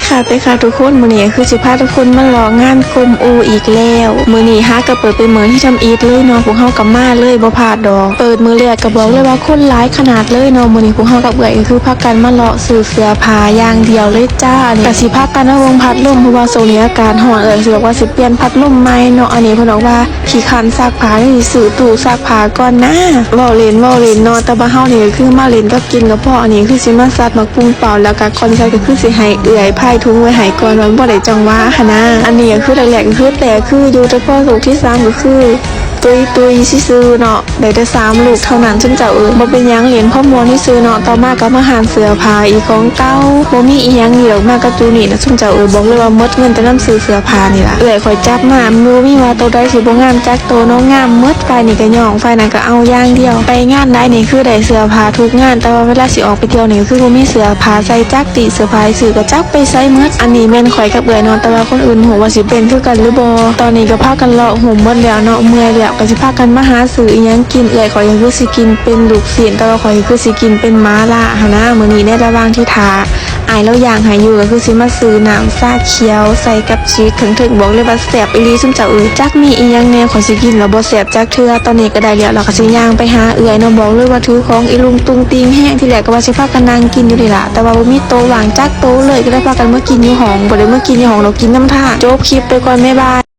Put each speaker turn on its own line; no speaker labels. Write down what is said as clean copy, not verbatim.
ค่ะทุกคนมื้อนี้คือสิพาทุกคนมาลองงานกลมโออีกแล้วมื้อนี้ฮะก็เปิดเป็นมื้อที่ทำอีทเลยเนาะพวกเฮากับมาเลยบ่พลาดดอกเปิดมื้อแรกก็บอกเลยว่าคนหลายขนาดเลยเนาะมื้อนี้พวกเฮากับเอื้อยก็คือพากันมาเลาะซื้อเสื้อผ้าอย่างเดียวเลยจ้านี่ก็สิพากันมาวงพัดลมเพราะว่าช่วงนี้อากาศร้อนสิบอกว่าสิเปลี่ยนพัดลมใหม่เนาะอันนี้เพิ่นบอกว่าขี้คันซักผ้านี่ซื้อตู้ซักผ้าก่อนนะเว้าเล่นเนาะแต่ว่าเฮานี่คือมาเล่นก็กินกับพ่ออันนี้คือสิมาซัดมักปุ้งเป่าแล้วก็ก่อนใช้ก็คือสิให้เอื้อยไผ่ทุงไว้ให้ก่อนว่าบ่ได้จังหวะหั่นนะอันนี้ก็คือแรกๆก็คือแต่คืออยู่แต่พอลูกที่3ก็คือตุยซื่อเนาะได้แต่3ลูกเท่านั้นซึ่งเจ้าบ่เป็นหยังเหรียญพ่อมวลที่ซื้อเนาะต่อมาก็มาหารเสื้อผ้าอีกของเก่าบ่มีอีหยังเหลียวมากกับจูนี่นะซึ่งเจ้าบอกเลยว่าหมดเงินแต่นำซื้อเสื้อผ้านี่ล่ะข่อยจับมาบ่มีว่าตัวใดสิบ่งามจักตัวเนาะงามหมดไฟนี่ก็ย่องไฟนั้นก็เอาอย่างเดียวไปงานใดนี่คือได้เสื้อผ้าทุกงานแต่ว่าเวลาสิออกไปเที่ยวนี่คือบ่มีเสื้อผ้าใส่จักติเสื้อผ้าซื้อก็จักไปใส่หมดอันนี้แม่นข่อยกับเนาะแต่ว่าคนอื่นฮู้ว่าสิเป็นคือกันหรือบ่ตอนนี้ก็พากันเลาะหุ่มหมดแล้วเนาะเมื่อยแล้วก็สิพากันมาหาซื้ออีหยังกินข่อยคือสิกินเป็นลูกเสียนแต่ว่าข่อยคือสิกินเป็นม้าล่ะหั่นนะมื้อนี้ในระหว่างที่ทาอายแล้วย่างให้อยู่ก็คือสิมาซื้อน้ำชาเขียวใส่กับชีสถึงบอกเลยว่าแซ่บอีหลีซุมเจ้าจักมีอีหยังแน่ข่อยสิกินแล้วบ่แซ่บจักเทื่อตอนนี้ก็ได้แล้วเราก็สิย่างไปหาเนาะบอกเลยว่าถือของอีลุงตุงติงแห้งที่แรกก็ว่าสิพากันนั่งกินอยู่นี่ล่ะแต่ว่าบ่มีโต๊ะว่างจักโต๊ะเลยก็ได้พากันมากินอยู่ห้องบ่ได้มากินอยู่ห้องเรากินน้ำท่าจบคลิปไปก่อนบ๊ายบาย